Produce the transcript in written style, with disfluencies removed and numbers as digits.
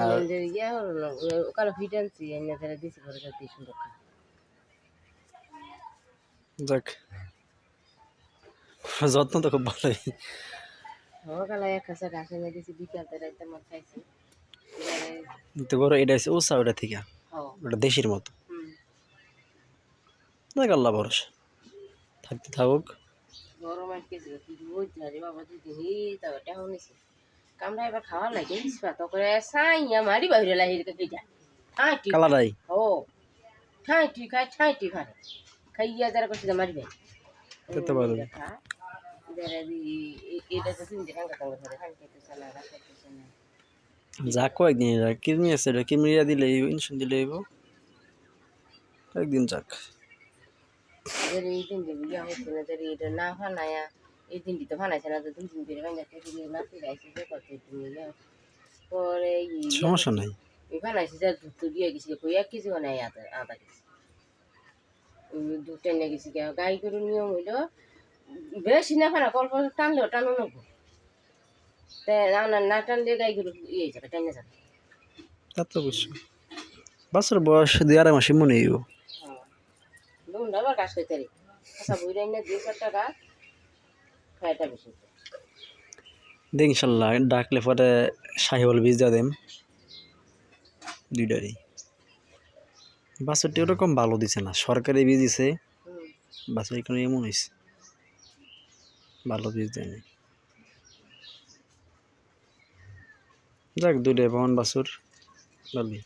আর ইয়া হলো না কালো ফিট আনছি এনে তারা দিছি করে যাতে সুন্দর খায় যাক যত্ন তো খুব ভালোই। সকালে এক কাছে ঘাস এনে দিছি বিকালতে রাইতে আমার খাইছি তো গরু এটা হচ্ছে উষা ওটা থেকে, ওটা দেশির মতো। দেখ আল্লাহ ভরসা, থাকতে থাকুক। গরম আটকেছে কি বলতে রে বাবা দিদি তবে টাকা নিছি কামড়া এবার খাওয়া লাগে তো করে সাইয়া মারি বাইরে লাগে কেটা ঠাঁটি কালারাই ও ঠাঁটি খায় ঠাঁটি খায় খাইয়া যারা করছে মারি ভাই খেতে পারো। খা যারা এটা তো তিনটে কাঙ্কা কাঙ্কা ধরে খাই খেতেছে না খাইতেছে না যা কয়েকদিন কিডনি আছে, এটা কিডনিটা দিলে ইনসুলিন দিলে কয়েকদিন যাক। এদের এই তিনটে বিয়া হচ্ছে না এদের এটা না ফানায়া এই তিনটি তো ফানাইছে না তো দুই দিন ধরে ভাঙা খেতে দিয়ে নাতি গাইছে যে কত তুমি পরে ইয়া সমস্যা হচ্ছে নাই। এই ফানাইছে যে দুধ তো দিয়ে গেছি কই এক কেজি বানাই আধা কেজি দুধ টেনে গেছি গাই গরু নিয়ম হইলো বেশি না ফানা কল্প টানলেও টানো নেবো না টানলে গাই গরু ইয়ে যাবে টেনে যাবে তা তো অবশ্যই বাচ্চার বয়স 2-2.5 মাসে মনে হইব। দুধ আবার গাছ খাইতে রে আচ্ছা বই রাই না 2-4 টাকা খাইটা বেশি দেখ ইনশাল্লাহ ডাকলে পরে সাহিওয়াল বীজ দিয়ে দেম দুইটারই। বাছুরটি ওরকম ভালো দিছে না, সরকারি বীজ দিছে, বাছুর এখানে এমন হয়েছে ভালো বীজ দেয়নি। যাক দুইটাই ভবন বাছুর ভালোই।